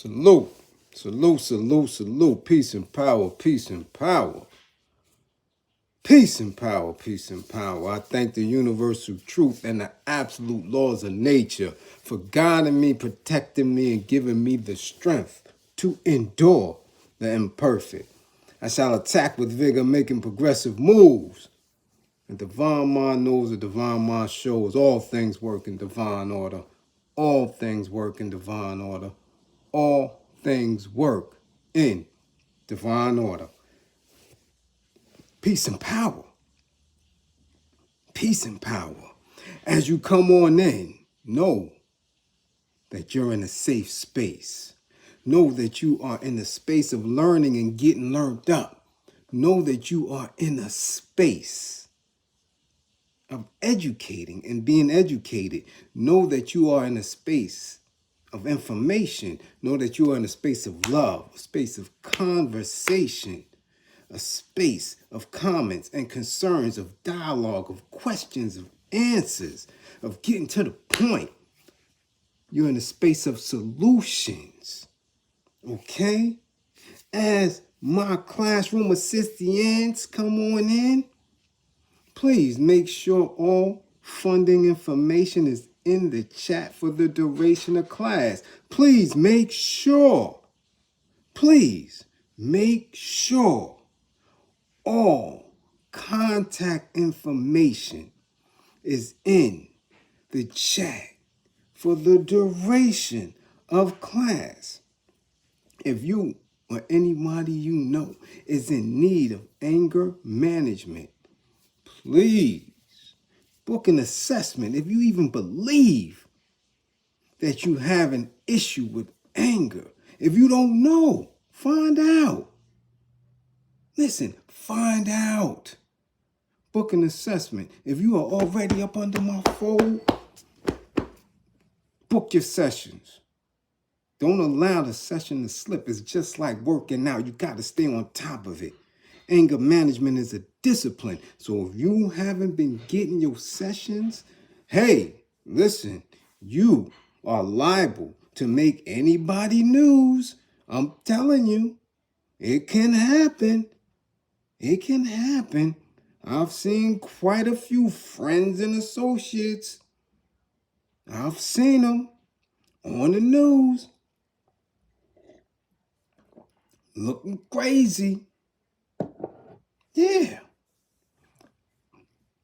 Salute. Salute, salute, salute. Peace and power, peace and power. Peace and power, peace and power. I thank the universal truth and the absolute laws of nature for guiding me, protecting me, and giving me the strength to endure the imperfect. I shall attack with vigor, making progressive moves. The divine mind knows, the divine mind shows all things work in divine order. All things work in divine order. All things work in divine order. Peace and power. Peace and power. As you come on in, know that you're in a safe space. Know that you are in a space of learning and getting learned up. Know that you are in a space of educating and being educated. Know that you are in a space of information. Know that you are in a space of love, a space of conversation, a space of comments and concerns, of dialogue, of questions, of answers, of getting to the point. You're in a space of solutions, okay? As my classroom assistants come on in, please make sure all funding information is in the chat for the duration of class. Please make sure all contact information is in the chat for the duration of class. If you or anybody you know is in need of anger management, please book an assessment. If you even believe that you have an issue with anger, if you don't know, find out. Listen, find out. Book an assessment. If you are already up under my fold, book your sessions. Don't allow the session to slip. It's just like working out. You got to stay on top of it. Anger management is a discipline. So if you haven't been getting your sessions, hey, listen, you are liable to make anybody news. I'm telling you, it can happen. It can happen. I've seen quite a few friends and associates. I've seen them on the news looking crazy. Yeah.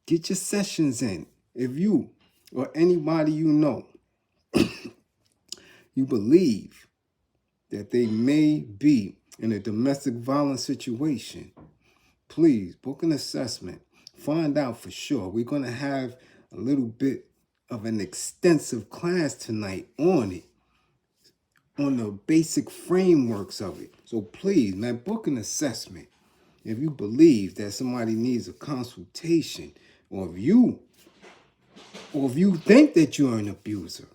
Get your sessions in. If you or anybody you know, you believe that they may be in a domestic violence situation, please book an assessment. Find out for sure. We're going to have a little bit of an extensive class tonight on it, on the basic frameworks of it. So please, man, book an assessment. If you believe that somebody needs a consultation, or if you think that you're an abuser,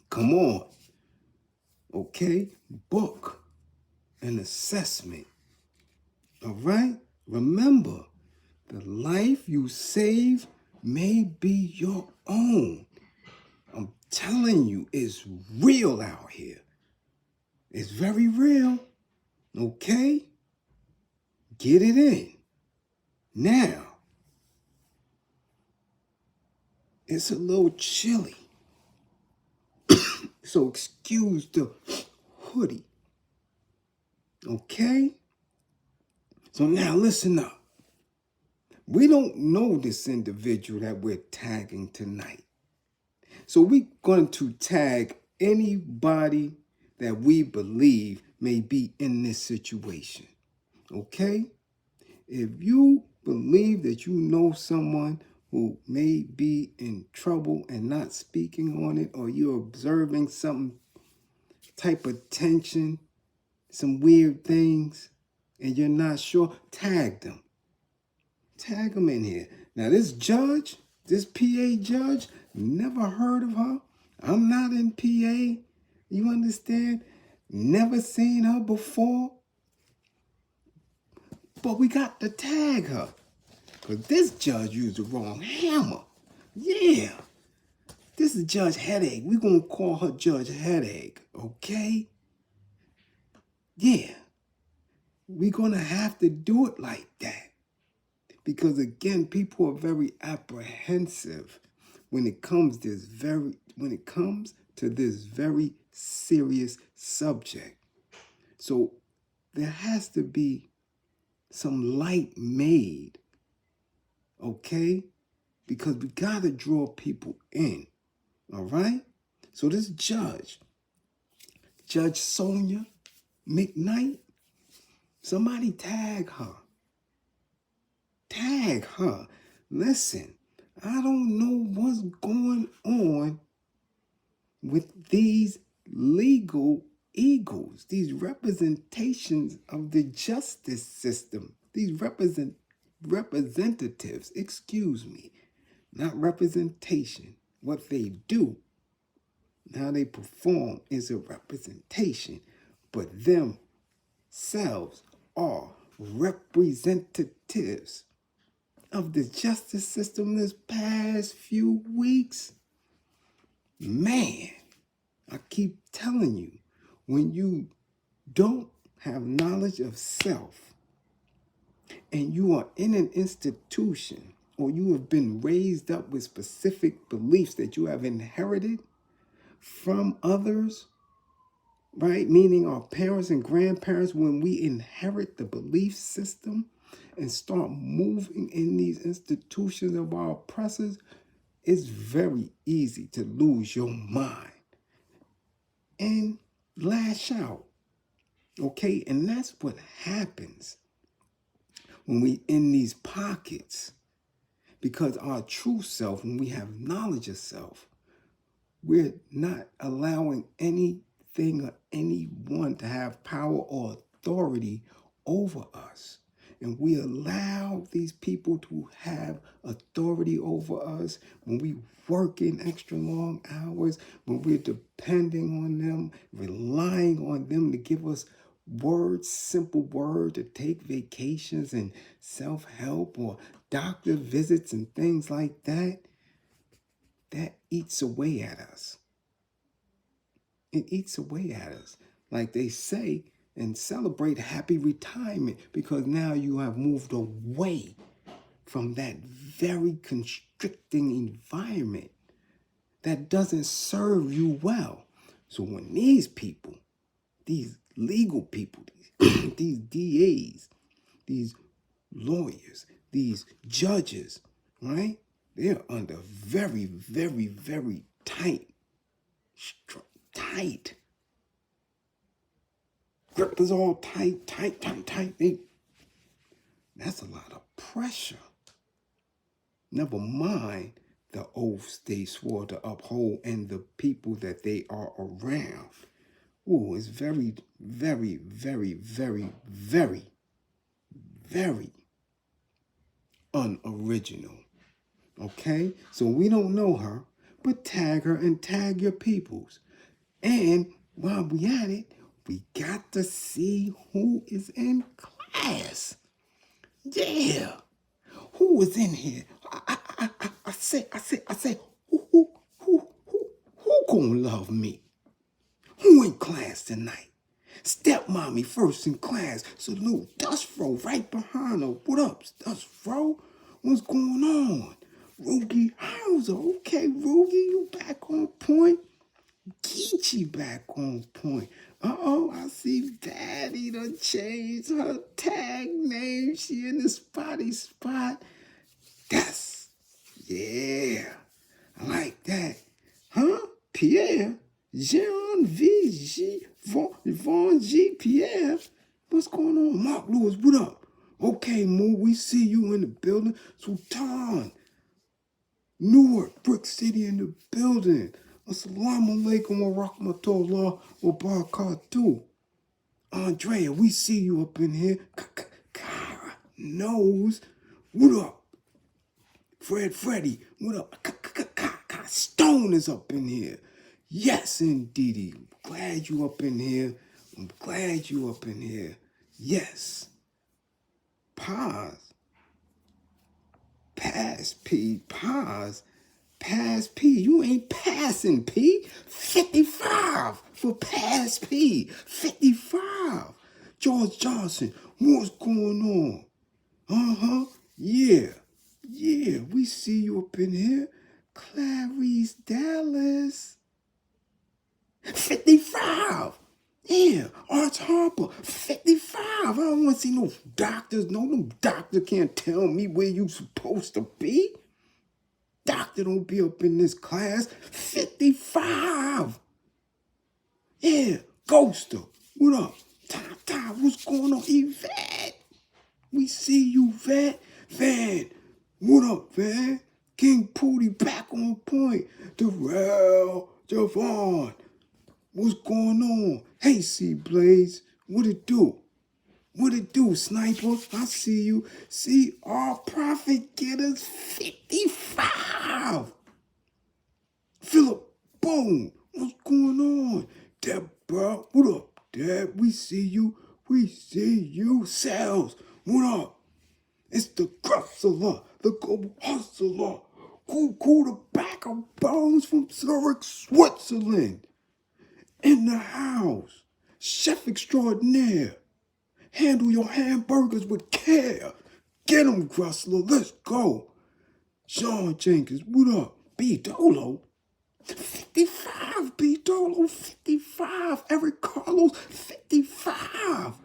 come on, okay? Book an assessment, all right? Remember, the life you save may be your own. I'm telling you, it's real out here. It's very real, okay? Get it in. Now, it's a little chilly, so excuse the hoodie, okay? So now listen up. We don't know this individual that we're tagging tonight. So we're going to tag anybody that we believe may be in this situation, okay? If you believe that you know someone who may be in trouble and not speaking on it, or you're observing some type of tension, some weird things, and you're not sure, tag them. Tag them in here. Now this judge, this PA judge, never heard of her. I'm not in PA. You understand? Never seen her before. But we got to tag her. Because this judge used the wrong hammer. Yeah. This is Judge Headache. We're going to call her Judge Headache. Okay? Yeah, we're going to have to do it like that. Because again, people are very apprehensive when it comes to this very serious subject. So there has to be some light made, okay? Because we got to draw people in, all right? So this Judge Sonia McKnight, somebody tag her. Tag her. Listen, I don't know what's going on with these legal egos, these representations of the justice system, these representatives, excuse me, not representation. What they do, how they perform is a representation, but themselves are representatives of the justice system this past few weeks. Man, I keep telling you, when you don't have knowledge of self and you are in an institution or you have been raised up with specific beliefs that you have inherited from others, right? Meaning our parents and grandparents, when we inherit the belief system and start moving in these institutions of our oppressors, it's very easy to lose your mind and lash out, okay? And that's what happens when we in these pockets, because our true self, when we have knowledge of self, we're not allowing anything or anyone to have power or authority over us. And we allow these people to have authority over us when we work in extra long hours, when we're depending on them, relying on them to give us words, simple words, to take vacations and self-help or doctor visits and things like that. That eats away at us. It eats away at us. Like they say, and celebrate happy retirement, because now you have moved away from that very constricting environment that doesn't serve you well. So when these people, these legal people, these DAs, these lawyers, these judges, right? They're under very, very, very tight. Grip is all tight. That's a lot of pressure. Never mind the oaths they swore to uphold and the people that they are around. Ooh, it's very, very, very, very, very, very unoriginal. Okay? So we don't know her, but tag her and tag your peoples. And while we at it, we got to see who is in class. Yeah. Who is in here? I say, who gonna love me? Who in class tonight? Stepmommy first in class. Salute. Dust Fro right behind her. What up, Dust Fro? What's going on? Rugi Hauser. Okay, Rugi, you back on point. Geechee back on point. Uh-oh, I see Daddy done changed her tag name. She in the spotty spot. Yeah, I like that. Huh? Pierre? Jean V. G. Von G. Pierre? What's going on? Mark Lewis, what up? Okay, Moo, we see you in the building. Sultan. Newark, Brick City in the building. Assalamu alaikum wa rahmatullah wa barakatuh. Andrea, we see you up in here. Kara knows. What up? Freddy, what up? Stone is up in here. Yes, indeedy. Glad you up in here. I'm glad you up in here. Yes. Pause. Pass P. Pause. Pass P. You ain't passing P. 55 for Pass P. 55. George Johnson, what's going on? Yeah, we see you up in here. Clarice Dallas, 55. Yeah, Arch Harper, 55. I don't want to see no doctors. No doctor can't tell me where you supposed to be. Doctor don't be up in this class. 55. Yeah, Ghoster, what up? Ty, what's going on? Yvette, we see you, Vet. Van, what up, Van? King Pootie back on point. Darrell, Javon, what's going on? Hey, C Blaze, what it do? What it do, Sniper? I see you. See, our Prophet Getters 55. Philip, boom, what's going on? Deborah, what up, Deb? We see you. We see you. Sales, what up? It's the Gruffler, the global hustler. Cool the back of bones from Zurich, Switzerland. In the house. Chef extraordinaire. Handle your hamburgers with care. Get 'em, Grussler. Let's go. Sean Jenkins, what up? B. Dolo. 55. B. Dolo, 55. Eric Carlos, 55.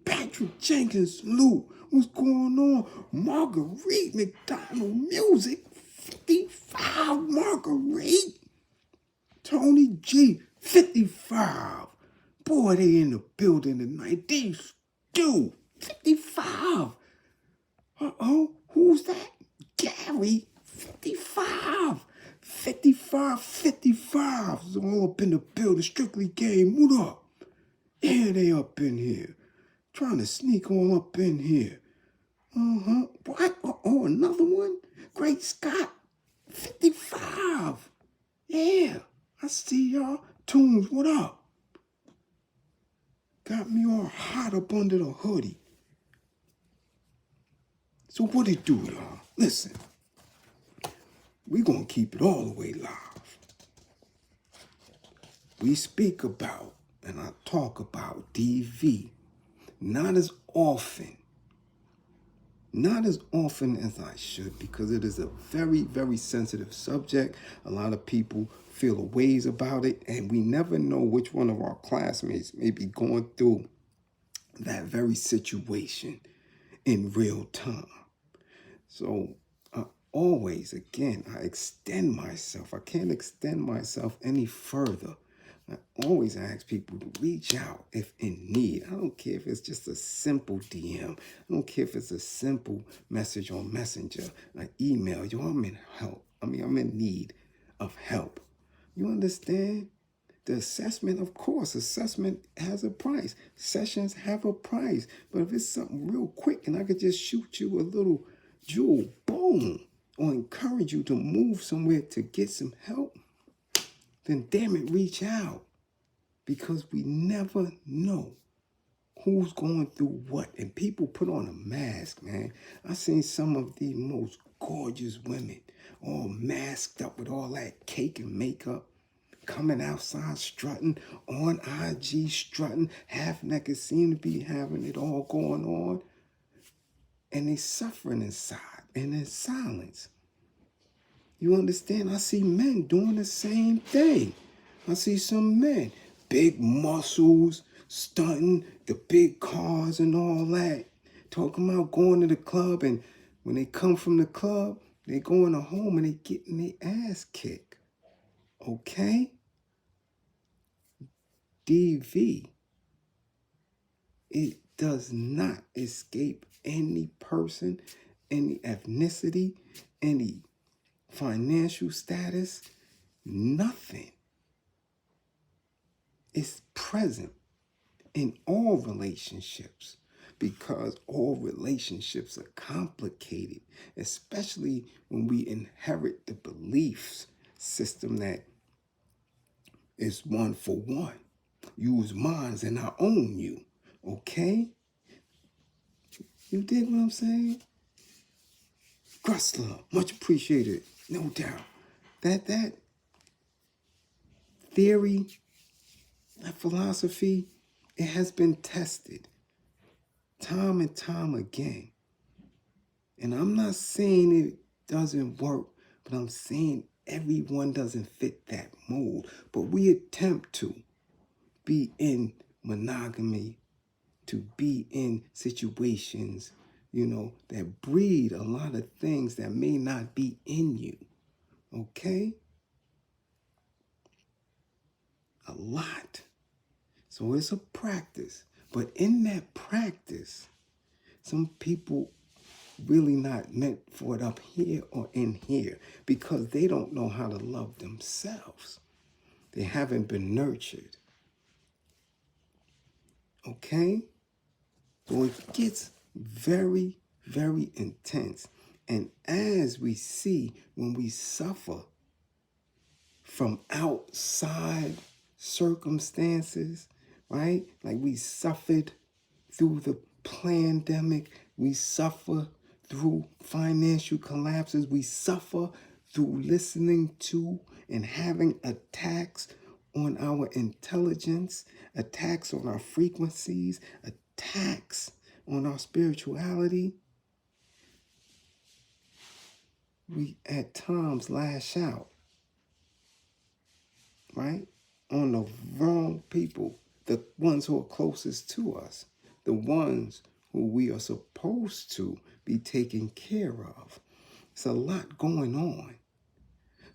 Patrick Jenkins, Lou, what's going on? Marguerite McDonald Music, 55. Marguerite. Tony G, 55. Boy, they in the building tonight. These dude, 55. Who's that? Gary, 55. 55. It's all up in the building. Strictly Game, what up? Yeah, they up in here. Trying to sneak all up in here. What? Oh, another one? Great Scott, 55. Yeah, I see y'all. Tunes, what up? Got me all hot up under the hoodie. So what it do, y'all? Listen, we gonna keep it all the way live. We speak about, and I talk about DV, not as often as I should, because it is a very, very sensitive subject. A lot of people feel a ways about it, and we never know which one of our classmates may be going through that very situation in real time. So always, again, I extend myself. I can't extend myself any further. I always ask people to reach out if in need. I don't care if it's just a simple DM. I don't care if it's a simple message on Messenger, an email. Yo, I'm in help. I'm in need of help. You understand? The assessment, of course, assessment has a price. Sessions have a price. But if it's something real quick and I could just shoot you a little jewel, boom, or encourage you to move somewhere to get some help, then damn it, reach out. Because we never know who's going through what. And people put on a mask, man. I've seen some of the most gorgeous women all masked up with all that cake and makeup, coming outside strutting, on IG strutting, half naked, seem to be having it all going on. And they suffering inside and in silence. You understand? I see men doing the same thing. I see some men, big muscles, stunting, the big cars and all that, talking about going to the club, and when they come from the club, they going to home and they getting their ass kicked. Okay? DV, it does not escape any person, any ethnicity, any financial status, nothing. It's present in all relationships, because all relationships are complicated, especially when we inherit the beliefs system that is one for one. Use mine and I own you. Okay? You dig what I'm saying? Grussler, much appreciated, no doubt. That theory, that philosophy, it has been tested. time and time again. And I'm not saying it doesn't work, but I'm saying everyone doesn't fit that mold. But we attempt to be in monogamy, to be in situations, that breed a lot of things that may not be in you. Okay? A lot. So it's a practice. But in that practice, some people really not meant for it up here or in here because they don't know how to love themselves. They haven't been nurtured. Okay? So it gets very, very intense. And as we see when we suffer from outside circumstances, right? Like we suffered through the pandemic, we suffer through financial collapses, we suffer through listening to and having attacks on our intelligence, attacks on our frequencies, attacks on our spirituality. We at times lash out, right? On the wrong people, the ones who are closest to us, the ones who we are supposed to be taking care of. It's a lot going on.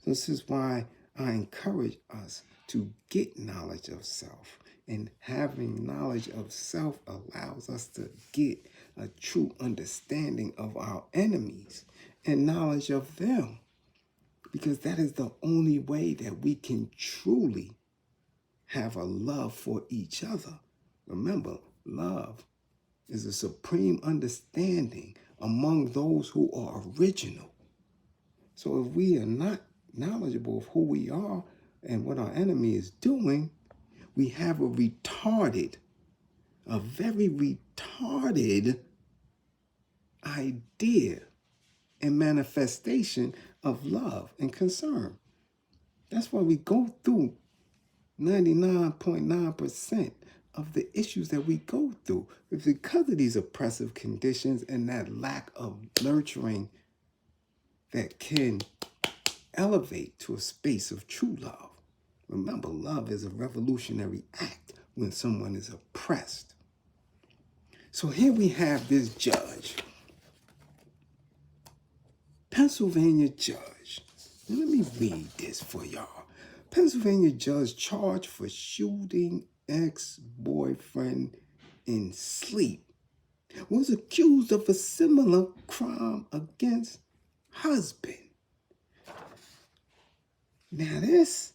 This is why I encourage us to get knowledge of self. And having knowledge of self allows us to get a true understanding of our enemies and knowledge of them. Because that is the only way that we can truly have a love for each other. Remember, love is a supreme understanding among those who are original. So if we are not knowledgeable of who we are and what our enemy is doing, we have a very retarded idea and manifestation of love and concern. That's why we go through 99.9% of the issues that we go through. It's because of these oppressive conditions and that lack of nurturing that can elevate to a space of true love. Remember, love is a revolutionary act when someone is oppressed. So here we have this judge, Pennsylvania judge. Now let me read this for y'all. Pennsylvania judge charged for shooting ex-boyfriend in sleep was accused of a similar crime against husband. Now this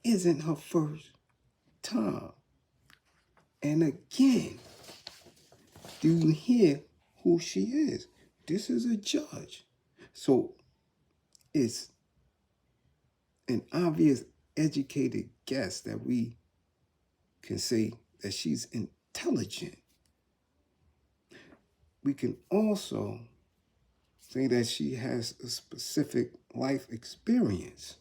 isn't her first time. And again, do you hear who she is? This is a judge. So it's an obvious educated guess that we can say that she's intelligent. We can also say that she has a specific life experience.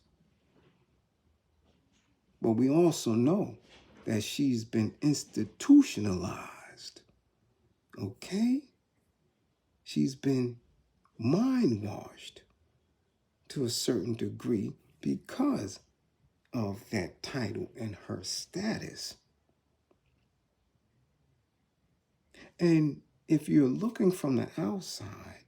But we also know that she's been institutionalized. Okay? She's been mind washed to a certain degree because of that title and her status. And if you're looking from the outside,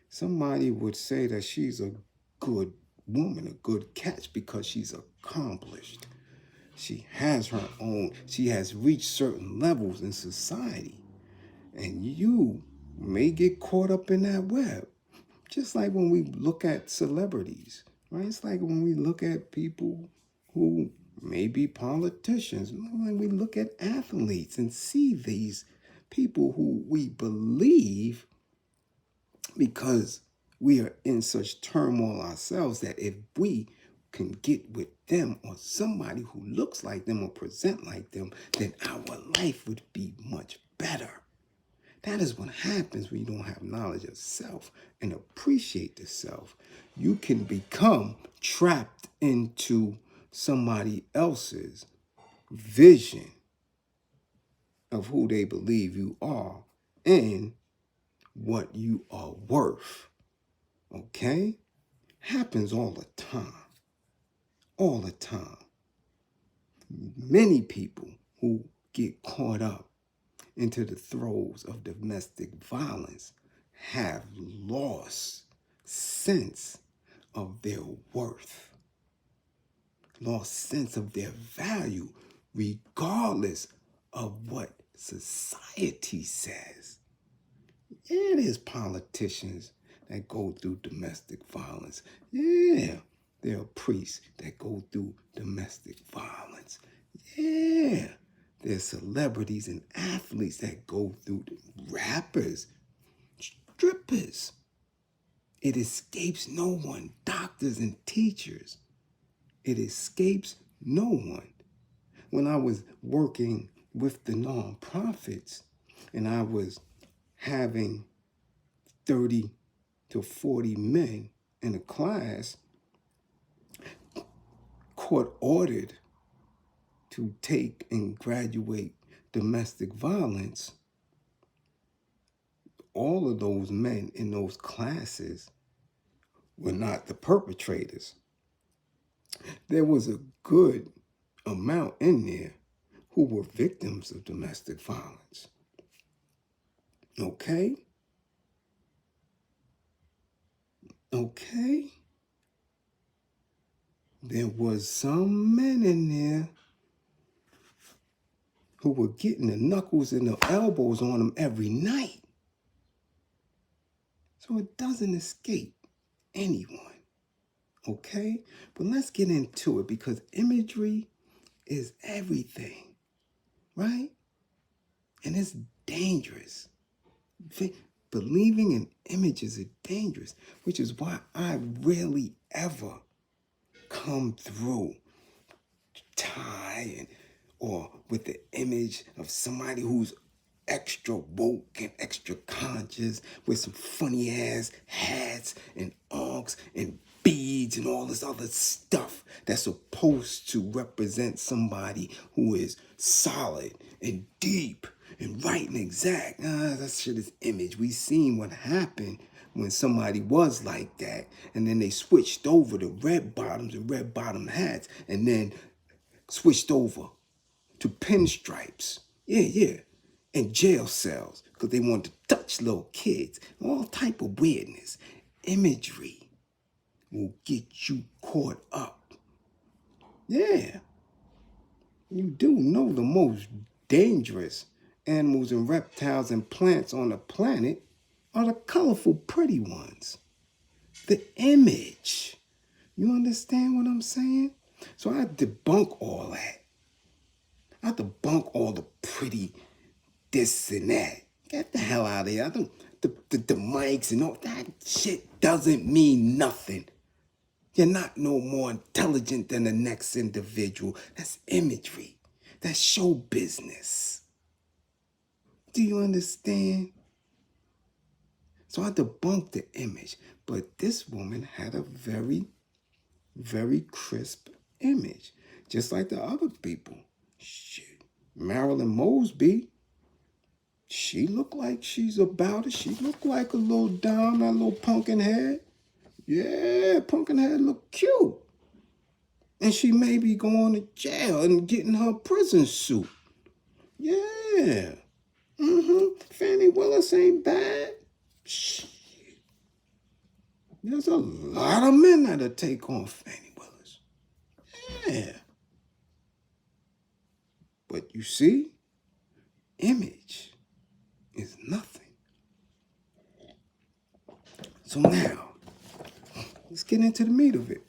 somebody would say that she's a good woman, a good catch, because she's accomplished. She has her own, she has reached certain levels in society. And you may get caught up in that web. Just like when we look at celebrities, right? It's like when we look at people who may be politicians, when we look at athletes and see these people who we believe, because we are in such turmoil ourselves, that if we can get with them or somebody who looks like them or present like them, then our life would be much better. That is what happens when you don't have knowledge of self and appreciate the self. You can become trapped into somebody else's vision of who they believe you are and what you are worth. Okay? Happens all the time. All the time. Many people who get caught up into the throes of domestic violence have lost sense of their worth, lost sense of their value, regardless of what society says. Yeah, there's politicians that go through domestic violence. Yeah, there are priests that go through domestic violence. Yeah, there's celebrities and athletes that go through, rappers, strippers. It escapes no one. Doctors and teachers. It escapes no one. When I was working with the nonprofits and I was having 30 to 40 men in a class, court ordered to take and graduate domestic violence, all of those men in those classes were not the perpetrators. There was a good amount in there who were victims of domestic violence. Okay? Okay? There was some men in there who were getting the knuckles and the elbows on them every night. So it doesn't escape anyone. Okay? But let's get into it because imagery is everything, right? And it's dangerous. Believing in images is dangerous, which is why I rarely ever come through tie or with the image of somebody who's extra woke and extra conscious with some funny ass hats and unks and beads and all this other stuff that's supposed to represent somebody who is solid and deep and right and exact. That shit is image. We seen what happened when somebody was like that and then they switched over to red bottoms and red bottom hats and then switched over to pinstripes. Yeah. And jail cells because they wanted to touch little kids. All type of weirdness. Imagery will get you caught up. Yeah. You do know the most dangerous animals and reptiles and plants on the planet are the colorful, pretty ones. The image. You understand what I'm saying? So I debunk all that. I debunk all the pretty this and that. Get the hell out of here. The mics and all that shit doesn't mean nothing. You're not no more intelligent than the next individual. That's imagery. That's show business. Do you understand? So I debunked the image. But this woman had a very, very crisp image. Just like the other people. Shit. Marilyn Mosby. She looked like she's about it. She looked like a little down, that little pumpkin head. Yeah, pumpkin head look cute. And she may be going to jail and getting her prison suit. Yeah. Fannie Willis ain't bad. Shit. There's a lot of men that'll take on Fannie Willis. Yeah. But you see, image is nothing. So now, let's get into the meat of it.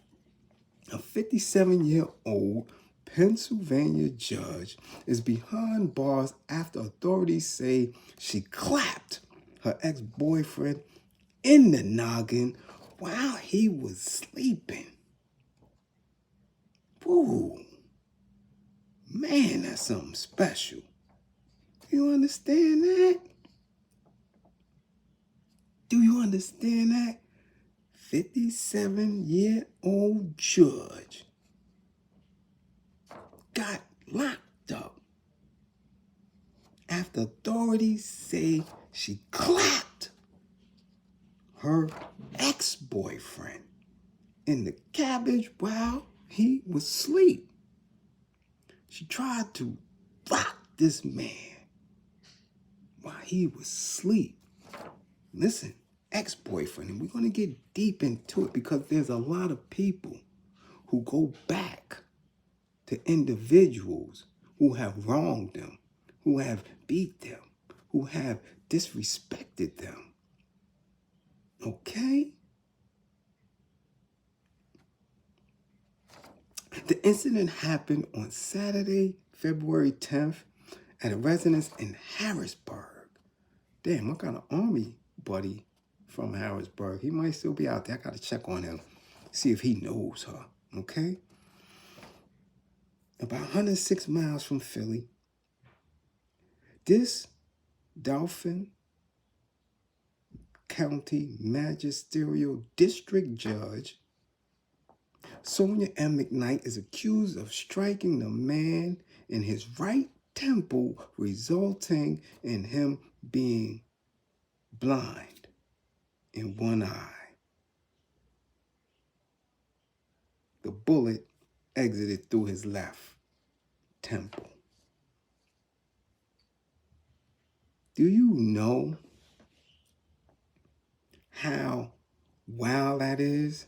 A 57-year-old Pennsylvania judge is behind bars after authorities say she clapped her ex-boyfriend in the noggin while he was sleeping. Woo. Man, that's something special. You understand that? Do you understand that? 57-year-old judge got locked up after authorities say she clapped her ex-boyfriend in the cabbage while he was asleep. She tried to rock this man while he was asleep. Listen, ex-boyfriend, and we're going to get deep into it because there's a lot of people who go back to individuals who have wronged them, who have beat them, who have disrespected them. Okay? The incident happened on Saturday, February 10th at a residence in Harrisburg. Damn, I got an army buddy from Harrisburg. He might still be out there. I got to check on him, see if he knows her, okay? About 106 miles from Philly. This Dauphin County Magisterial District Judge, Sonia McKnight, is accused of striking the man in his right temple, resulting in him being blind in one eye. The bullet exited through his left temple. Do you know how wild that is?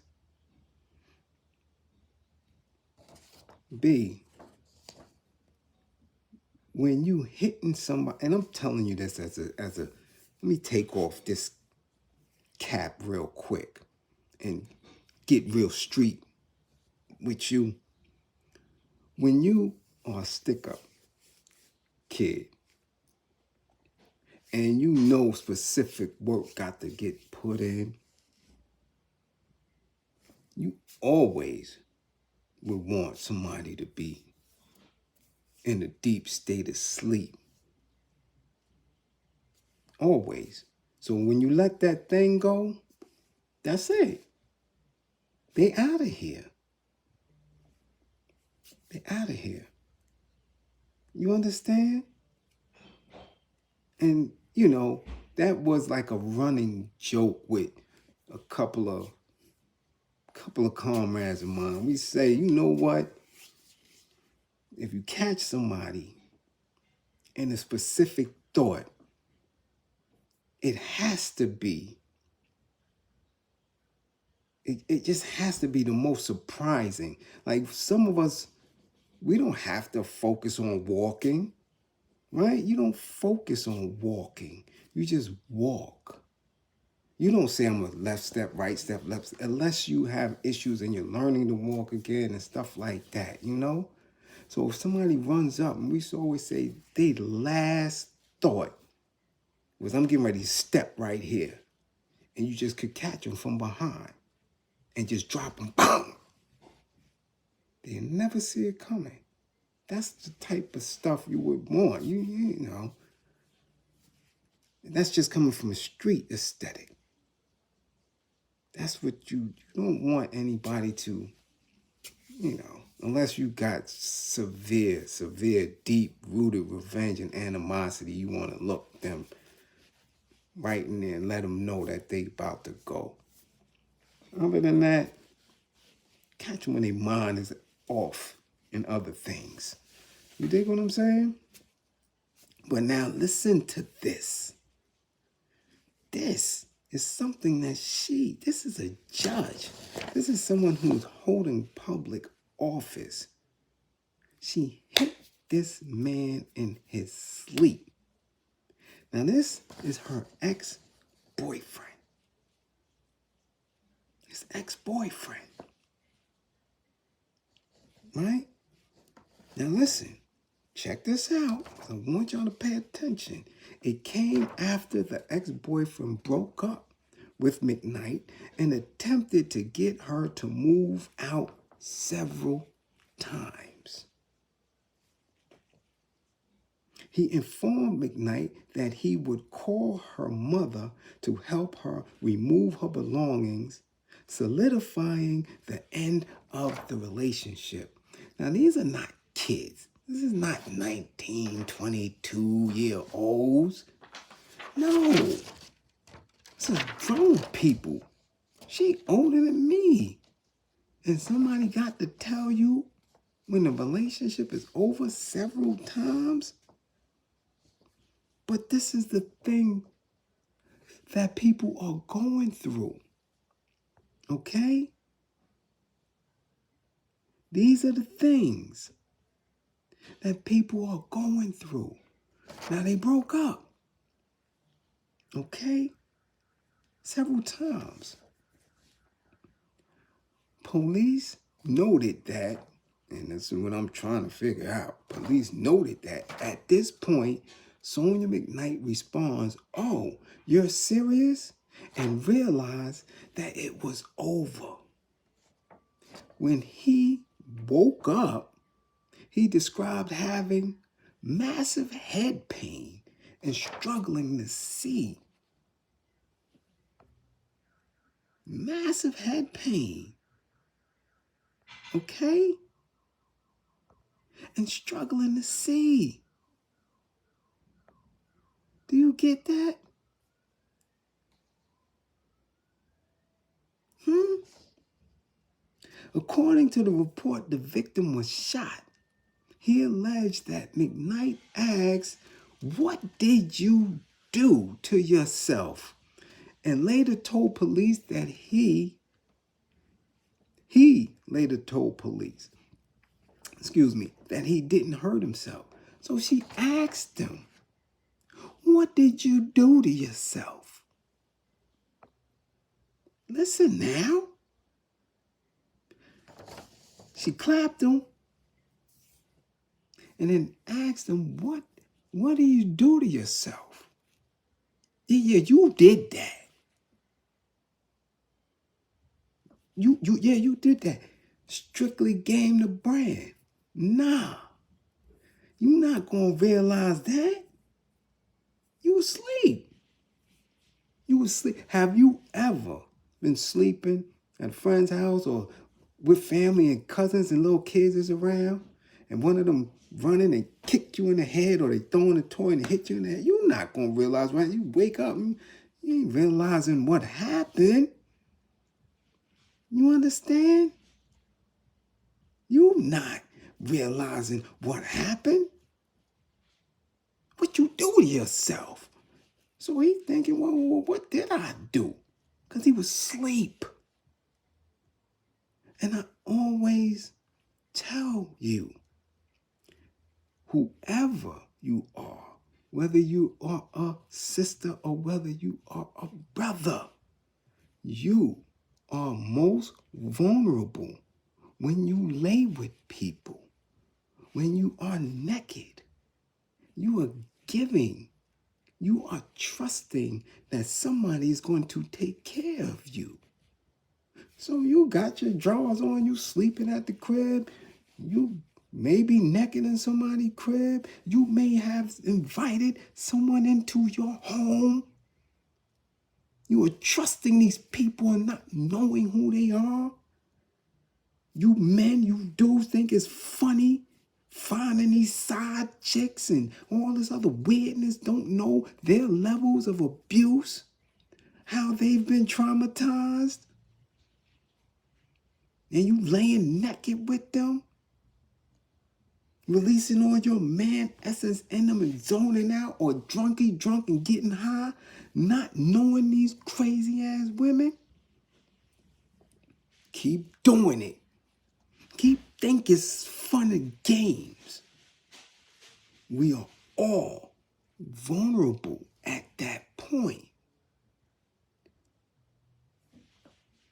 B, when you hitting somebody, and I'm telling you this as a, let me take off this cap real quick and get real street with you. When you are a stick-up kid and you know specific work got to get put in, you always would want somebody to be in a deep state of sleep. Always. So when you let that thing go, that's it. They out of here. They out of here. You understand? And, you know, that was like a running joke with a couple of comrades of mine. We say, you know what? If you catch somebody in a specific thought, it has to be, it just has to be the most surprising. Like some of us, we don't have to focus on walking, right? You don't focus on walking. You just walk. You don't say I'm a left step, right step, left, unless you have issues and you're learning to walk again and stuff like that, you know? So if somebody runs up, and we used to always say, their last thought was, I'm getting ready to step right here. And you just could catch them from behind and just drop them, boom! They'll never see it coming. That's the type of stuff you would want, you know. And that's just coming from a street aesthetic. That's what you don't want anybody to, you know, unless you got severe, deep-rooted revenge and animosity, you want to look them right in there and let them know that they about to go. Other than that, catch them when their mind is off in other things. You dig what I'm saying? But now listen to this. This is something that this is a judge. This is someone who's holding public office. She hit this man in his sleep. Now this is her ex-boyfriend. His ex-boyfriend. Right? Now listen, check this out. I want y'all to pay attention. It came after the ex-boyfriend broke up with McKnight and attempted to get her to move out several times. He informed McKnight that he would call her mother to help her remove her belongings, solidifying the end of the relationship. Now, these are not kids. This is not 19, 22-year-olds. No. This is grown people. She older than me. And somebody got to tell you when the relationship is over several times. But this is the thing that people are going through. Okay? These are the things that people are going through. Now they broke up. Okay? Several times. Police noted that, and this is what I'm trying to figure out. Police noted that at this point, Sonia McKnight responds, "Oh, you're serious?" and realized that it was over. When he woke up, he described having massive head pain and struggling to see. Massive head pain. Okay? And struggling to see. Do you get that? According to the report, the victim was shot. He alleged that McKnight asked, "What did you do to yourself?" and later told police that he later told police, that he didn't hurt himself. So she asked him, "What did you do to yourself?" Listen now. She clapped him and then asked him, what do you do to yourself? Yeah, you did that. You did that. Strictly game the brand. Nah. You not gonna realize that. You asleep. You asleep. Have you ever been sleeping at a friend's house or with family and cousins and little kids is around, and one of them running and kick you in the head, or they throwing a toy and hit you in the head? You're not gonna realize, right? You wake up and you ain't realizing what happened. You understand? You not realizing what happened. What you do to yourself. So he thinking, well, what did I do? Because he was asleep. And I always tell you, whoever you are, whether you are a sister or whether you are a brother, you are most vulnerable when you lay with people, when you are naked. You are giving, you are trusting that somebody is going to take care of you. So you got your drawers on, you sleeping at the crib, you may be naked in somebody's crib, you may have invited someone into your home. You are trusting these people and not knowing who they are. You men, you do think it's funny finding these side chicks and all this other weirdness, don't know their levels of abuse, how they've been traumatized. And you laying naked with them, releasing all your man essence in them and zoning out, or drunk and getting high, not knowing these crazy ass women. Keep doing it. Keep thinking it's fun and games. We are all vulnerable at that point.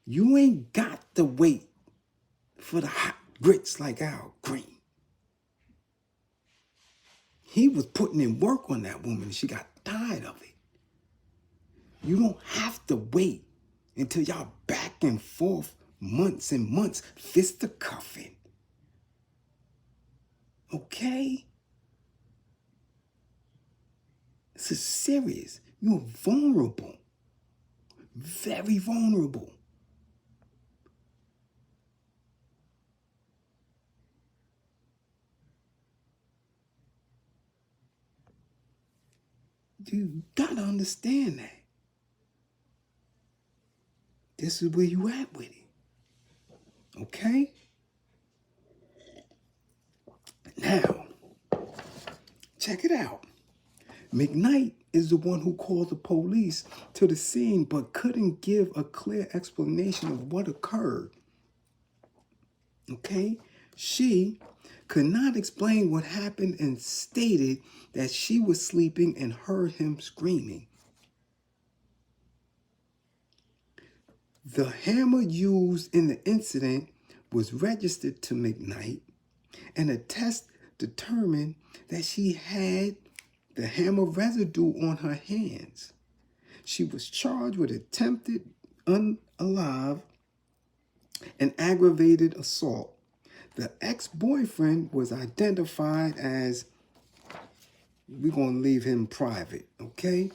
You ain't got to wait for the hot grits like Al Green. He was putting in work on that woman and she got tired of it. You don't have to wait until y'all back and forth months and months, fisticuffing. Okay? This is serious. You're vulnerable. Very vulnerable. You gotta understand that. This is where you at with it. Okay? Now, check it out. McKnight is the one who called the police to the scene but couldn't give a clear explanation of what occurred. Okay? She could not explain what happened and stated that she was sleeping and heard him screaming. The hammer used in the incident was registered to McKnight, and a test determined that she had the hammer residue on her hands. She was charged with attempted unalive and aggravated assault. The ex-boyfriend was identified as, we're going to leave him private, okay?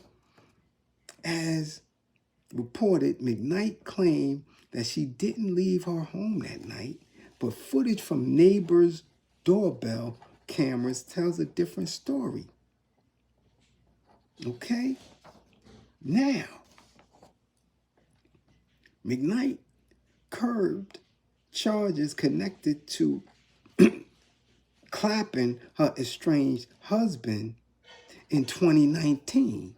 As reported, McKnight claimed that she didn't leave her home that night, but footage from neighbors' doorbell cameras tells a different story. Okay? Now, McKnight curbed charges connected to clapping her estranged husband in 2019.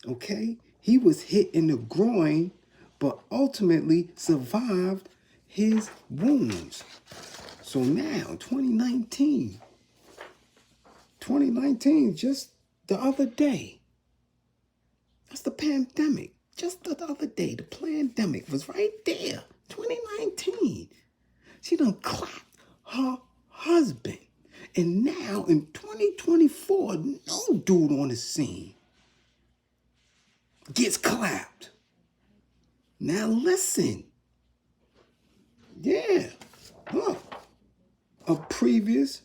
Okay? He was hit in the groin, but ultimately survived his wounds. So now, 2019, just the other day, that's the pandemic. Just the other day, the pandemic was right there, 2019. She done clapped her husband. And now in 2024, no dude on the scene gets clapped. Now listen. Yeah. Look. A previous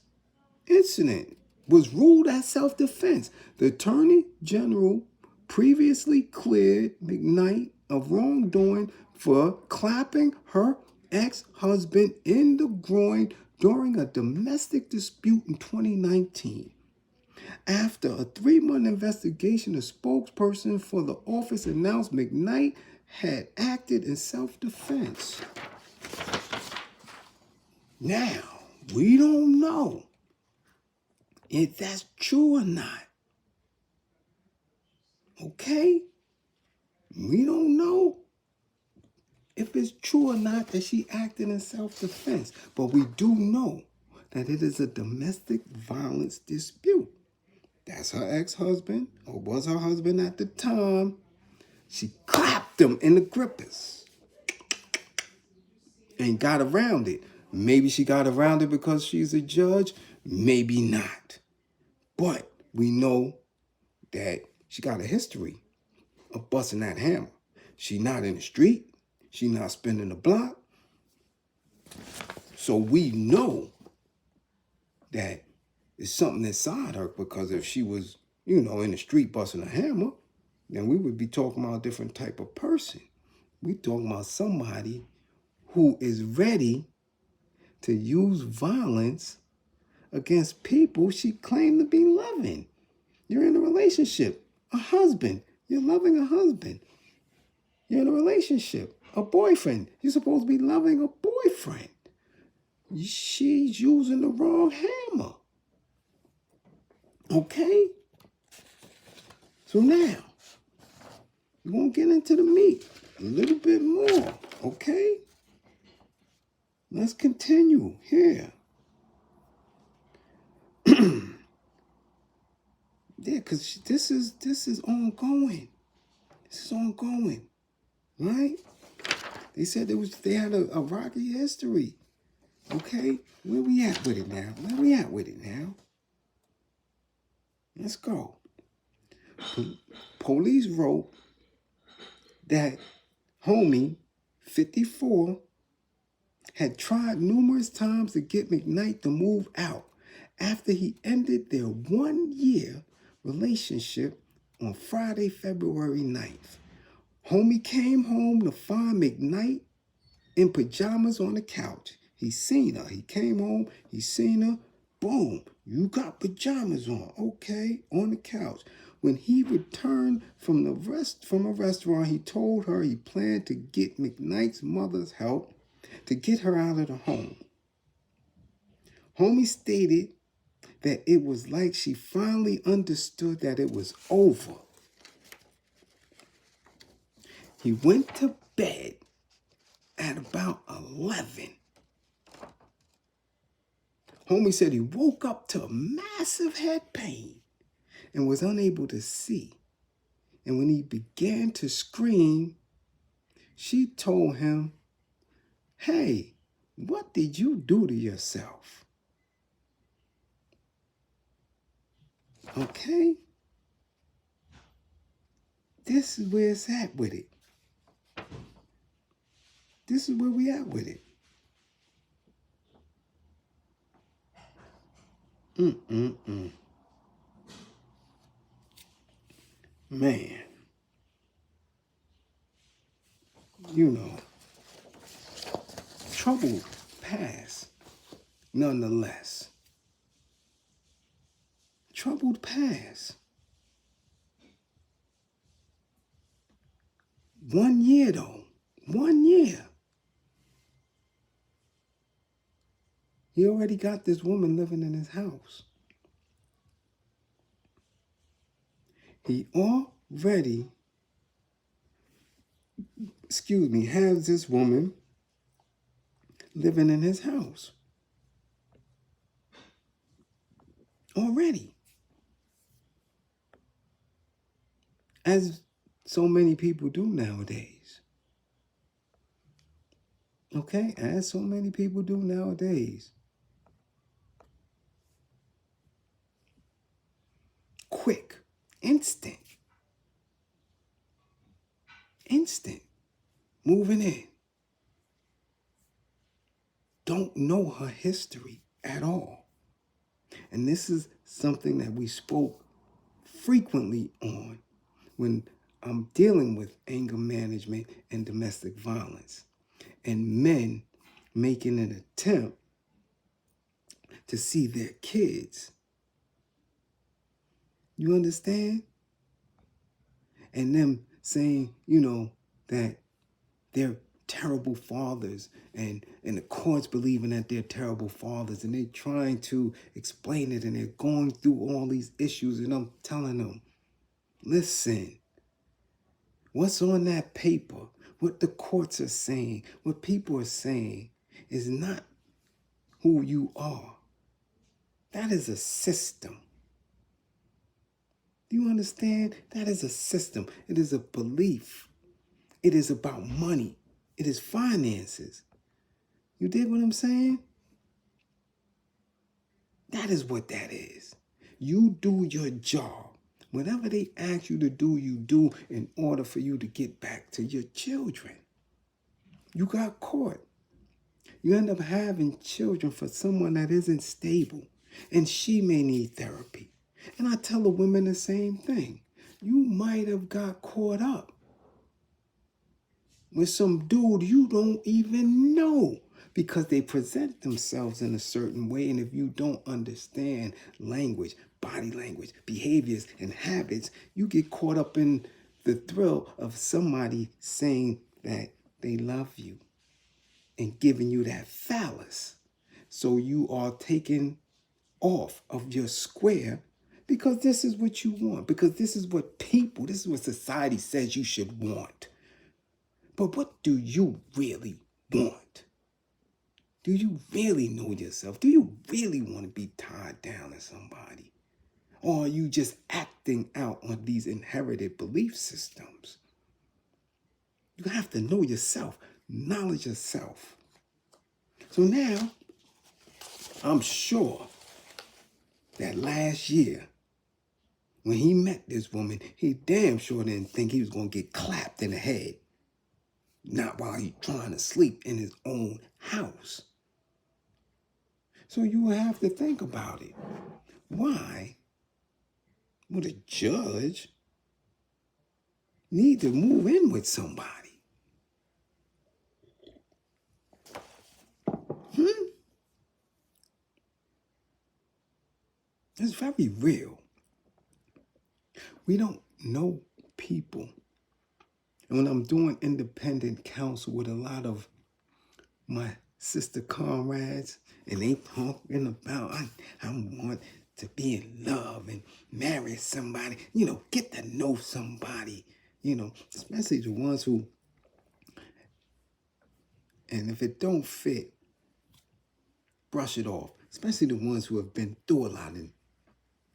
incident was ruled as self-defense. The Attorney General previously cleared McKnight of wrongdoing for clapping her ex-husband in the groin during a domestic dispute in 2019. After a 3-month investigation, a spokesperson for the office announced McKnight had acted in self-defense. Now, we don't know if that's true or not. Okay? We don't know if it's true or not that she acted in self-defense. But we do know that it is a domestic violence dispute. That's her ex-husband, or was her husband at the time. She clapped him in the grippers and got around it. Maybe she got around it because she's a judge. Maybe not. But we know that she got a history of busting that hammer. She not in the street. She not spinning the block. So we know that it's something inside her, because if she was, in the street busting a hammer, then we would be talking about a different type of person. We talking about somebody who is ready to use violence against people she claimed to be loving. You're in a relationship, a husband. You're loving a husband. You're in a relationship, a boyfriend. You're supposed to be loving a boyfriend. She's using the wrong hammer. Okay? So now, we're going to get into the meat a little bit more. Okay? Let's continue here. Yeah, because this is ongoing. This is ongoing, right? They said they had a rocky history. Okay, where we at with it now? Let's go. Police wrote that homie, 54, had tried numerous times to get McKnight to move out after he ended their 1-year relationship on Friday, February 9th. Homie came home to find McKnight in pajamas on the couch. He seen her. He came home, he seen her Boom, you got pajamas on. Okay, on the couch. When he returned from a restaurant, he told her he planned to get McKnight's mother's help to get her out of the home. Homie stated that it was like she finally understood that it was over. He went to bed at about 11. Homie said he woke up to a massive head pain and was unable to see. And when he began to scream, she told him, "Hey, what did you do to yourself?" Okay? This is where it's at with it. This is where we at with it. Man. You know, troubled past, nonetheless. Troubled past. 1 year, though. 1 year. He already got this woman living in his house. He already, has this woman living in his house. Already. As so many people do nowadays. Okay? As so many people do nowadays. Quick. Instant. Moving in. Don't know her history at all. And this is something that we spoke frequently on when I'm dealing with anger management and domestic violence, and men making an attempt to see their kids. You understand? And them saying, that they're terrible fathers, and the courts believing that they're terrible fathers, and they're trying to explain it, and they're going through all these issues, and I'm telling them, listen, what's on that paper, what the courts are saying, what people are saying is not who you are. That is a system. Do you understand? That is a system. It is a belief. It is about money. It is finances. You dig what I'm saying? That is what that is. You do your job. Whatever they ask you to do, you do in order for you to get back to your children. You got caught. You end up having children for someone that isn't stable, and she may need therapy. And I tell the women the same thing. You might have got caught up with some dude you don't even know because they present themselves in a certain way. And if you don't understand language, body language, behaviors, and habits, you get caught up in the thrill of somebody saying that they love you and giving you that phallus. So you are taken off of your square because this is what you want, because this is what society says you should want. But what do you really want? Do you really know yourself? Do you really want to be tied down to somebody? Or are you just acting out on these inherited belief systems? You have to know yourself, knowledge yourself. So now, I'm sure that last year, when he met this woman, he damn sure didn't think he was going to get clapped in the head. Not while he's trying to sleep in his own house. So you will have to think about it. Why would a judge need to move in with somebody? It's very real. We don't know people. And when I'm doing independent counsel with a lot of my sister comrades, and they talking about, I want to be in love and marry somebody, get to know somebody, especially the ones who, and if it don't fit, brush it off, especially the ones who have been through a lot and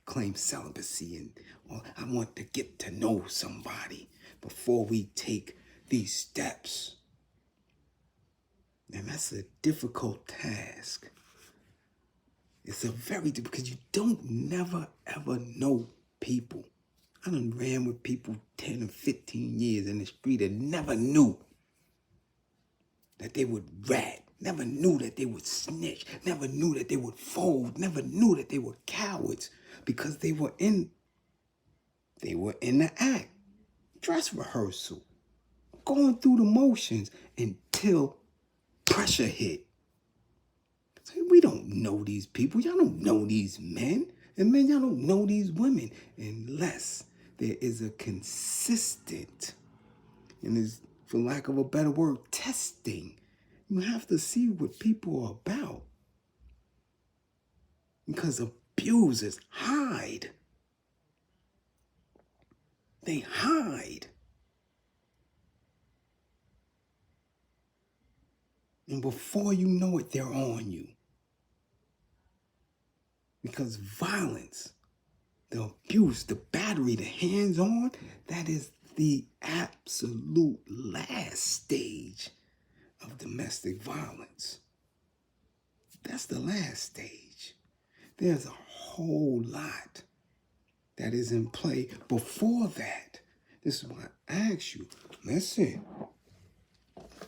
claim celibacy, and or I want to get to know somebody before we take these steps. And that's a difficult task. It's a very difficult, because you don't never ever know people. I done ran with people 10 and 15 years in the street and never knew that they would rat, never knew that they would snitch, never knew that they would fold, never knew that they were cowards, because they were in the act, dress rehearsal, going through the motions until pressure hit. So we don't know these people. Y'all don't know these men. And men, y'all don't know these women unless there is a consistent, and is, for lack of a better word, testing. You have to see what people are about. Because abusers hide. They hide. And before you know it, they're on you. Because violence, the abuse, the battery, the hands-on, that is the absolute last stage of domestic violence. That's the last stage. There's a whole lot that is in play before that. This is why I ask you, listen,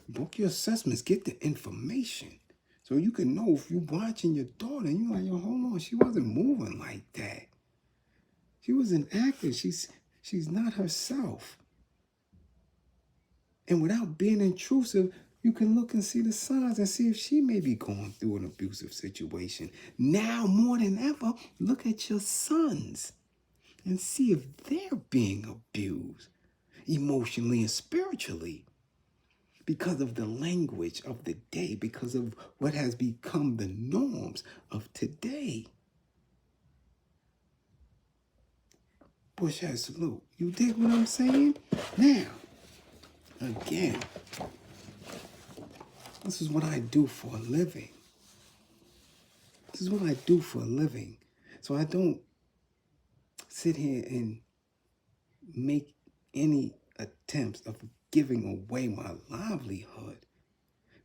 book your assessments, get the information, so you can know if you're watching your daughter and you're like, yo, hold on, she wasn't moving like that. She was an actor. She's not herself. And without being intrusive, you can look and see the signs and see if she may be going through an abusive situation. Now, more than ever, look at your sons and see if they're being abused emotionally and spiritually, because of the language of the day, because of what has become the norms of today. Bush has salute. You dig what I'm saying? Now, again, this is what I do for a living. This is what I do for a living. So I don't sit here and make any attempts of giving away my livelihood,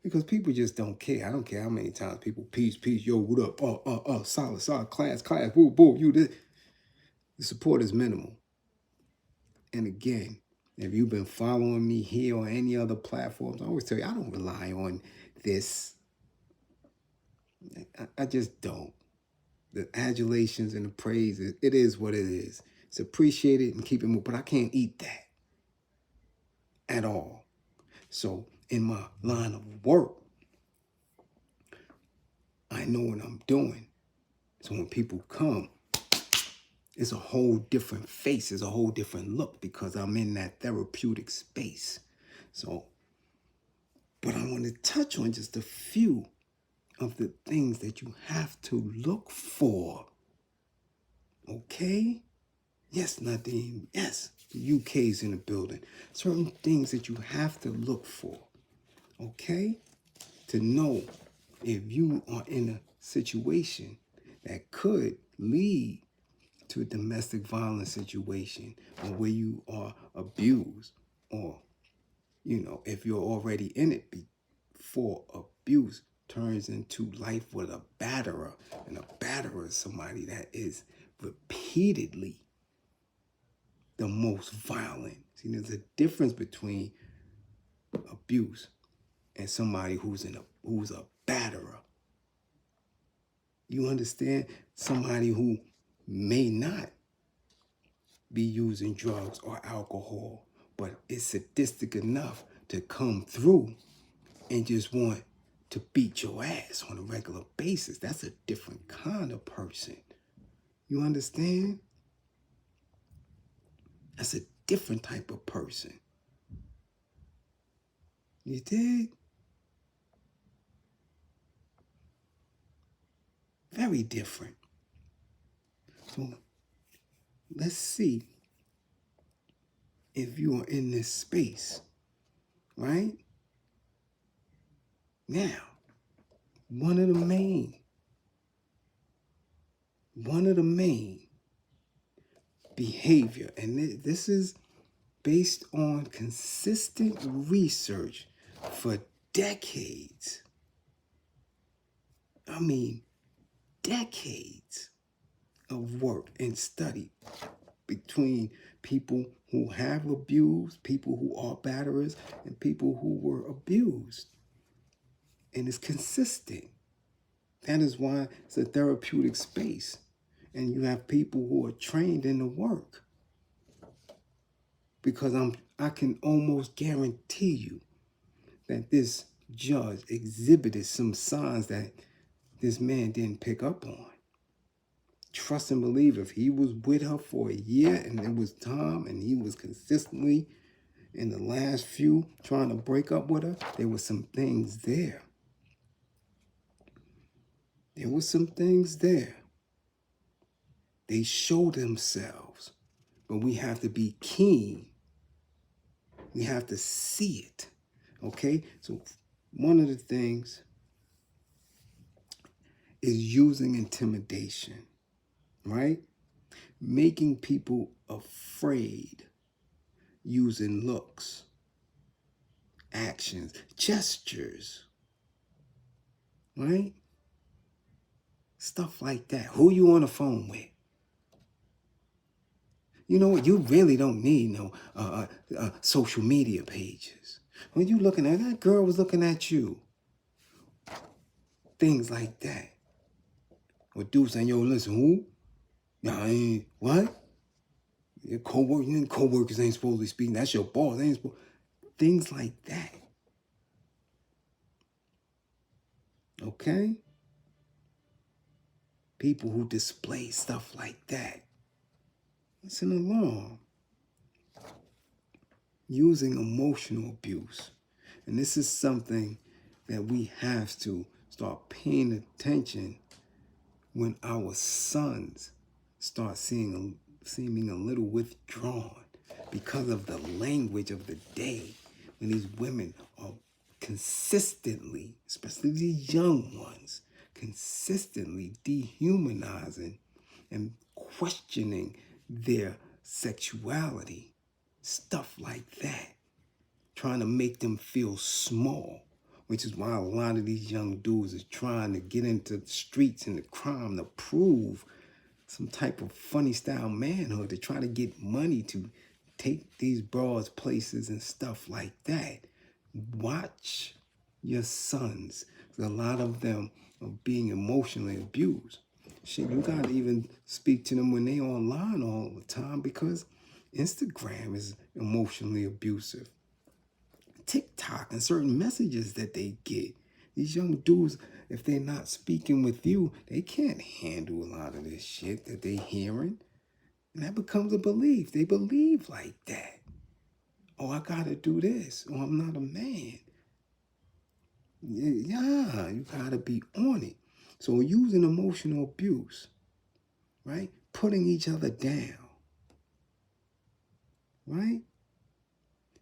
because people just don't care. I don't care how many times people, peace, yo, what up, solid, class, boo, you this. The support is minimal. And again, if you've been following me here or any other platforms, I always tell you, I don't rely on this. I just don't. The adulations and the praise, it is what it is. It's appreciated and keep it moving, but I can't eat that at all. So in my line of work, I know what I'm doing. So when people come, it's a whole different face, it's a whole different look, because I'm in that therapeutic space. So, but I want to touch on just a few of the things that you have to look for. Okay? Yes, Nadine. Yes, the UK's in the building. Certain things that you have to look for. Okay? To know if you are in a situation that could lead to a domestic violence situation, or where you are abused, or, if you're already in it before abuse turns into life with a batterer. And a batterer is somebody that is repeatedly the most violent. See, there's a difference between abuse and somebody who's a batterer. You understand? Somebody who may not be using drugs or alcohol, but is sadistic enough to come through and just want to beat your ass on a regular basis. That's a different kind of person. You understand? That's a different type of person. You did? Very different. So let's see if you are in this space, right? Now, one of the main behavior, and this is based on consistent research for decades. I mean, decades of work and study between people who have abused, people who are batterers, and people who were abused. And it's consistent. That is why it's a therapeutic space. And you have people who are trained in the work. Because I can almost guarantee you that this judge exhibited some signs that this man didn't pick up on. Trust and believe, if he was with her for a year and it was time and he was consistently in the last few trying to break up with her, there were some things there. There were some things there. They show themselves, but we have to be keen. We have to see it. Okay? So one of the things is using intimidation, right? Making people afraid, using looks, actions, gestures, right? Stuff like that. Who you on the phone with? You know what? You really don't need no social media pages. When you looking at that girl was looking at you. Things like that. Or dude saying, yo, listen, who? Nah, I ain't, what? Your co-workers ain't supposed to be speaking. That's your boss. They ain't supposed. Things like that. Okay? People who display stuff like that. It's an alarm. Using emotional abuse. And this is something that we have to start paying attention when our sons start seeming a little withdrawn because of the language of the day. When these women are consistently, especially these young ones, consistently dehumanizing and questioning their sexuality. Stuff like that. Trying to make them feel small, which is why a lot of these young dudes is trying to get into the streets and the crime to prove some type of funny style manhood, to try to get money to take these broads places and stuff like that. Watch your sons. A lot of them are being emotionally abused. Shit, you gotta even speak to them when they online all the time, because Instagram is emotionally abusive. TikTok and certain messages that they get. These young dudes, if they're not speaking with you, they can't handle a lot of this shit that they're hearing. And that becomes a belief. They believe like that. Oh, I gotta do this. Oh, I'm not a man. Yeah, you gotta be on it. So using emotional abuse, right? Putting each other down, right?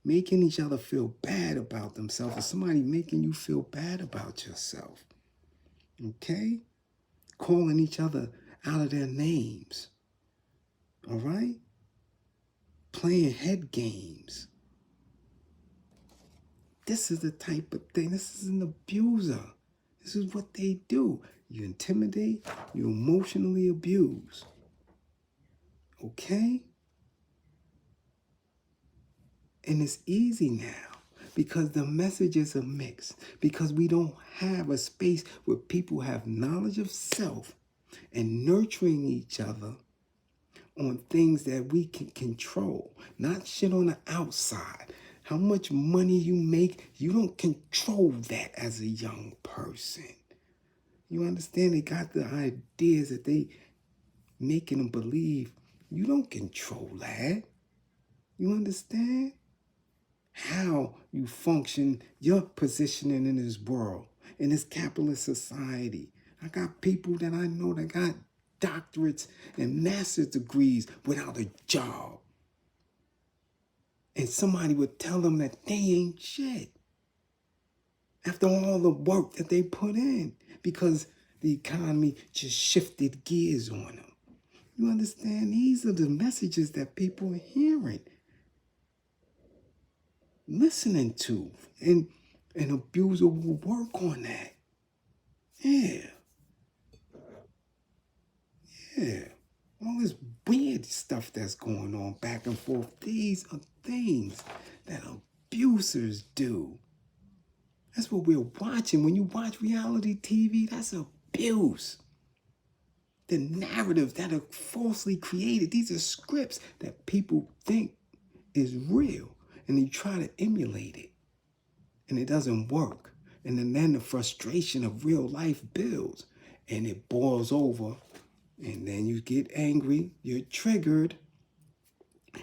Making each other feel bad about themselves, or somebody making you feel bad about yourself. Okay? Calling each other out of their names. All right? Playing head games. This is the type of thing. This is an abuser. This is what they do. You intimidate, you emotionally abuse. Okay? And it's easy now because the messages are mixed. Because we don't have a space where people have knowledge of self and nurturing each other on things that we can control. Not shit on the outside. How much money you make, you don't control that as a young person. You understand? They got the ideas that they making them believe you don't control that. You understand? How you function, your positioning in this world, in this capitalist society. I got people that I know that got doctorates and master's degrees without a job. And somebody would tell them that they ain't shit after all the work that they put in, because the economy just shifted gears on them. You understand? These are the messages that people are hearing, listening to, and an abuser will work on that. Yeah. All this weird stuff that's going on back and forth. These are things that abusers do. That's what we're watching. When you watch reality TV, that's abuse. The narratives that are falsely created, these are scripts that people think is real, and they try to emulate it, and it doesn't work. And then the frustration of real life builds, and it boils over, and then you get angry, you're triggered,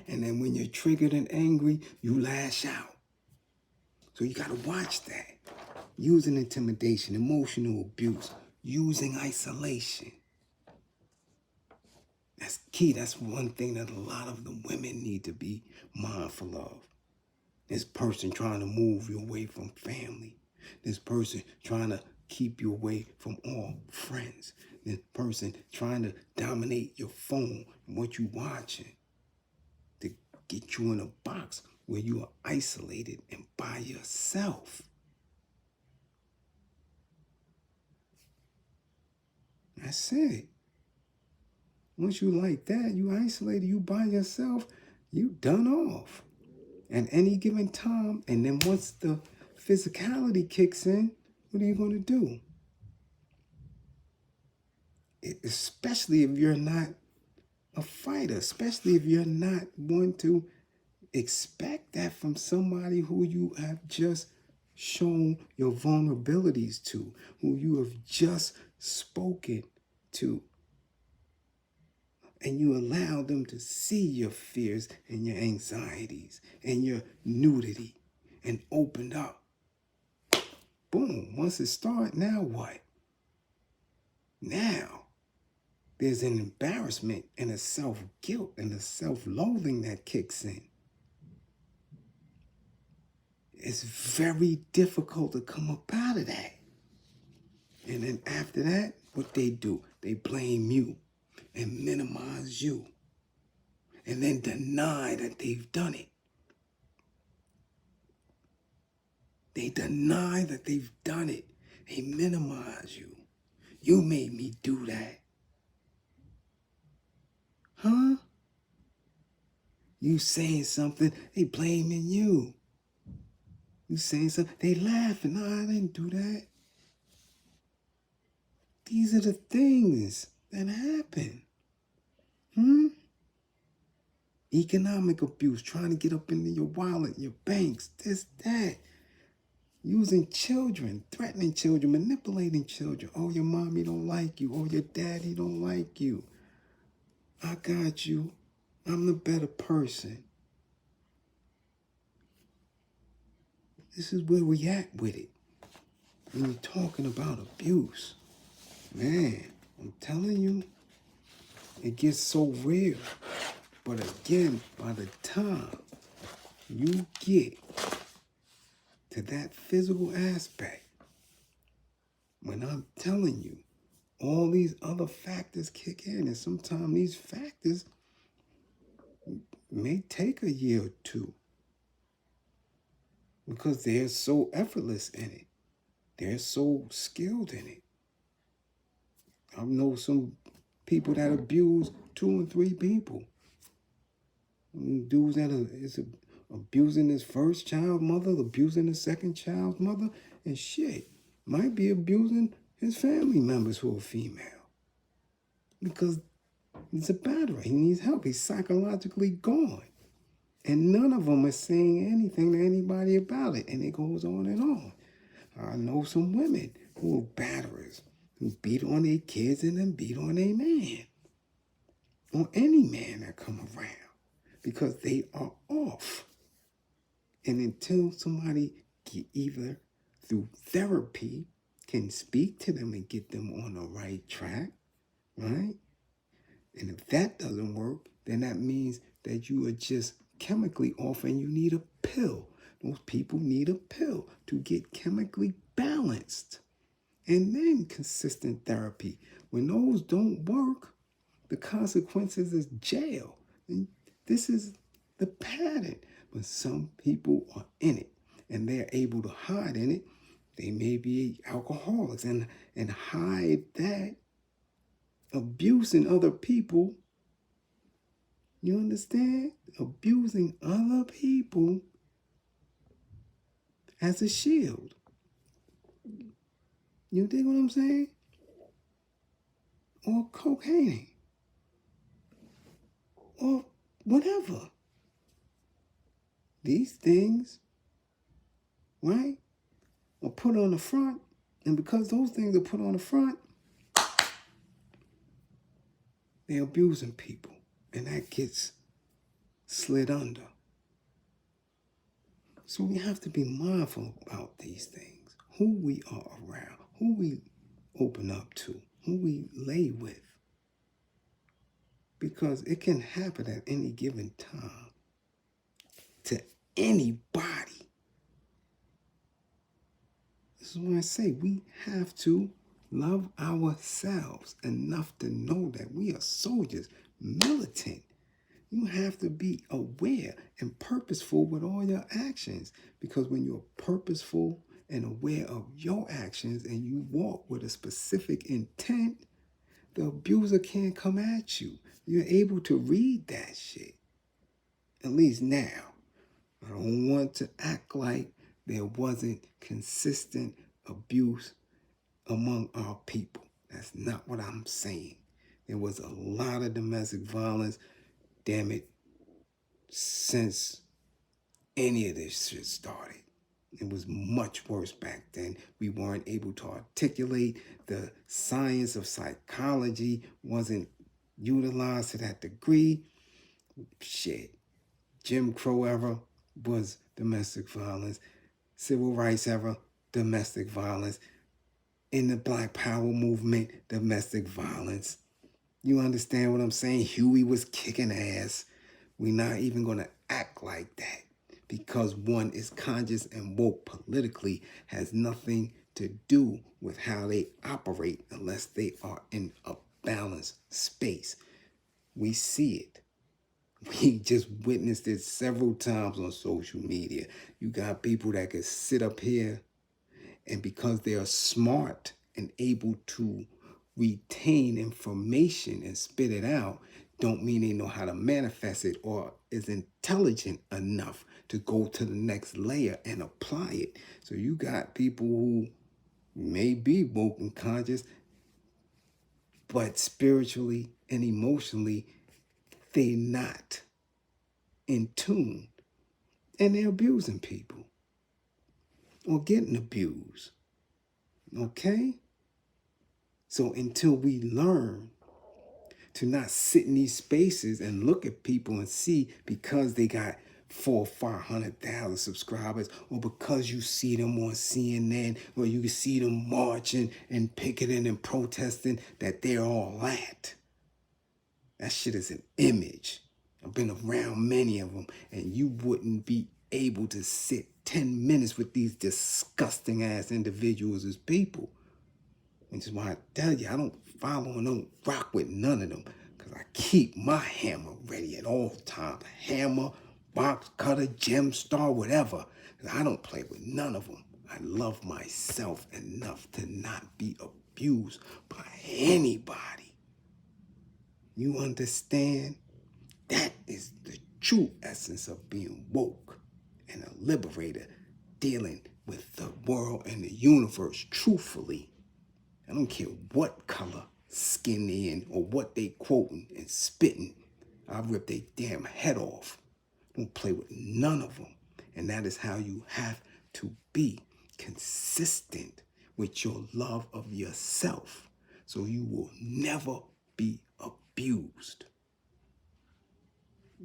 and then when you're triggered and angry, you lash out. So you got to watch that. Using intimidation, emotional abuse, using isolation. That's key. That's one thing that a lot of the women need to be mindful of. This person trying to move you away from family. This person trying to keep you away from all friends. This person trying to dominate your phone and what you're watching, to get you in a box where you are isolated and by yourself. That's it. Once you like that, you isolated, you by yourself, you done off. At any given time, and then once the physicality kicks in, what are you going to do? Especially if you're not a fighter, especially if you're not one to expect that from somebody who you have just shown your vulnerabilities to, who you have just spoken to. And you allow them to see your fears and your anxieties and your nudity and opened up. Boom. Once it starts, now what? Now, there's an embarrassment and a self-guilt and a self-loathing that kicks in. It's very difficult to come up out of that. And then after that, what they do, they blame you and minimize you, and then deny that they've done it. They deny that they've done it. They minimize you. You made me do that. Huh? You saying something, they blaming you. You saying something, they laughing. No, I didn't do that. These are the things that happen. Economic abuse, trying to get up into your wallet, your banks, this, that. Using children, threatening children, manipulating children. Oh, your mommy don't like you. Oh, your daddy don't like you. I got you. I'm the better person. This is where we at with it. When you're talking about abuse, man, I'm telling you, it gets so real. But again, by the time you get to that physical aspect, when I'm telling you, all these other factors kick in, and sometimes these factors may take a year or two because they're so effortless in it. They're so skilled in it. I know some people that abuse 2 and 3 people. Dudes that is abusing his first child mother, abusing his second child's mother, and shit, might be abusing his family members who are female. Because he's a batterer. He needs help. He's psychologically gone. And none of them are saying anything to anybody about it. And it goes on and on. I know some women who are batterers, who beat on their kids and then beat on their man. or any man that come around, because they are off. And until somebody get either through therapy can speak to them and get them on the right track, right? And if that doesn't work, then that means that you are just chemically off and you need a pill. Those people need a pill to get chemically balanced. And then consistent therapy. When those don't work, the consequences is jail. And this is the pattern. But some people are in it and they're able to hide in it. They may be alcoholics and hide that abusing other people. You understand? Abusing other people as a shield. You dig what I'm saying? Or cocaine. Or whatever. These things, right, are put on the front. And because those things are put on the front, they're abusing people. And that gets slid under. So we have to be mindful about these things. Who we are around. Who we open up to. Who we lay with. Because it can happen at any given time to anybody. This is why I say we have to love ourselves enough to know that we are soldiers, militant. You have to be aware and purposeful with all your actions. Because when you're purposeful and aware of your actions and you walk with a specific intent, the abuser can't come at you. You're able to read that shit. At least now. I don't want to act like there wasn't consistent abuse among our people. That's not what I'm saying. There was a lot of domestic violence, damn it, since any of this shit started. It was much worse back then. We weren't able to articulate. The science of psychology wasn't utilized to that degree. Shit. Jim Crow era was domestic violence. Civil rights era, domestic violence. In the Black Power movement, domestic violence. You understand what I'm saying? Huey was kicking ass. We're not even going to act like that. Because one is conscious and woke politically has nothing to do with how they operate unless they are in a balanced space. We see it. We just witnessed it several times on social media. You got people that can sit up here and because they are smart and able to retain information and spit it out, don't mean they know how to manifest it or is intelligent enough to go to the next layer and apply it. So you got people who may be woke and conscious, but spiritually and emotionally, they're not in tune. And they're abusing people or getting abused. Okay? So until we learn to not sit in these spaces and look at people and see because they got 400,000 or 500,000 subscribers, or because you see them on CNN, or you see them marching and picketing and protesting, that they're all that. That shit is an image. I've been around many of them, and you wouldn't be able to sit 10 minutes with these disgusting ass individuals as people. Which is why I tell you, I don't follow and don't rock with none of them. Because I keep my hammer ready at all times. Hammer, box cutter, gem star, whatever. I don't play with none of them. I love myself enough to not be abused by anybody. You understand? That is the true essence of being woke and a liberator, dealing with the world and the universe truthfully. I don't care what color skin they in or what they quoting and spitting. I'll rip their damn head off. Don't play with none of them. And that is how you have to be consistent with your love of yourself. So you will never be abused.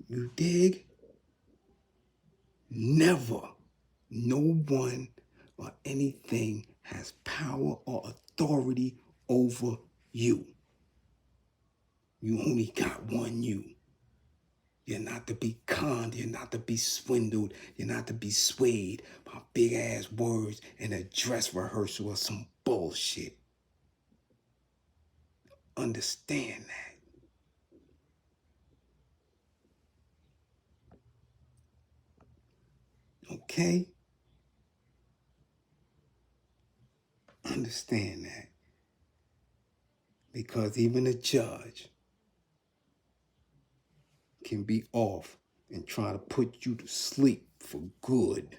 You dig? Never. No one or anything has power or authority over you. You only got one you. You're not to be conned. You're not to be swindled. You're not to be swayed by big ass words and a dress rehearsal or some bullshit. Understand that. Okay? Understand that. Because even a judge can be off and try to put you to sleep for good.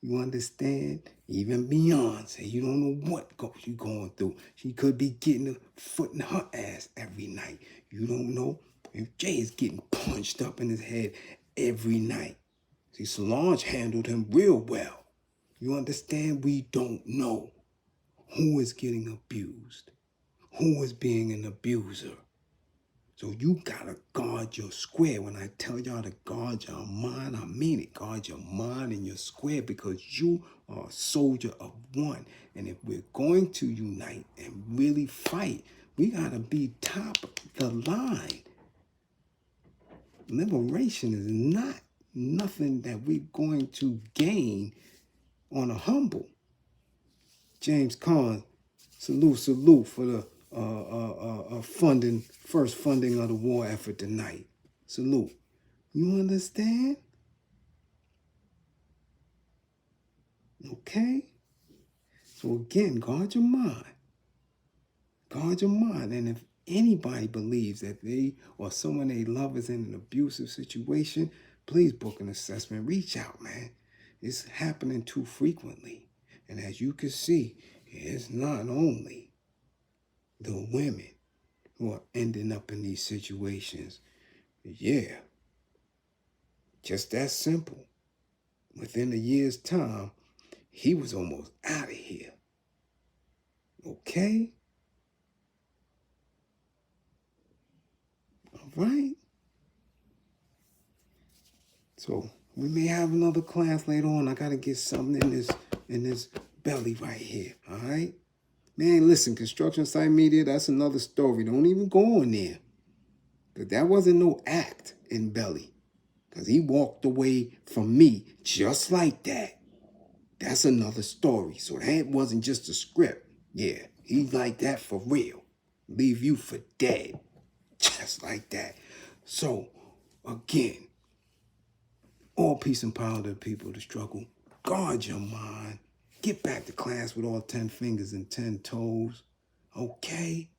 You understand? Even Beyonce, you don't know what you're going through. She could be getting a foot in her ass every night. You don't know if Jay is getting punched up in his head every night. See, Solange handled him real well. You understand? We don't know who is getting abused, who is being an abuser. So you gotta guard your square. When I tell y'all to guard your mind, I mean it. Guard your mind and your square, because you are a soldier of one. And if we're going to unite and really fight, we gotta be top of the line. Liberation is not nothing that we're going to gain on a humble. James Caan, salute for the first funding of the war effort tonight. Salute. You understand? Okay? So again, guard your mind. Guard your mind. And if anybody believes that they or someone they love is in an abusive situation, please book an assessment. Reach out, man. It's happening too frequently. And as you can see, it's not only the women who are ending up in these situations. Yeah, just that simple. Within a year's time, he was almost out of here. Okay? All right? So we may have another class later on. I gotta get something in this belly right here. All right? Man, listen, construction site media, that's another story. Don't even go on there. Because that wasn't no act in belly. Because he walked away from me just like that. That's another story. So that wasn't just a script. Yeah, he's like that for real. Leave you for dead. Just like that. So, again, all peace and power to the people of the struggle. Guard your mind. Get back to class with all 10 fingers and 10 toes. Okay?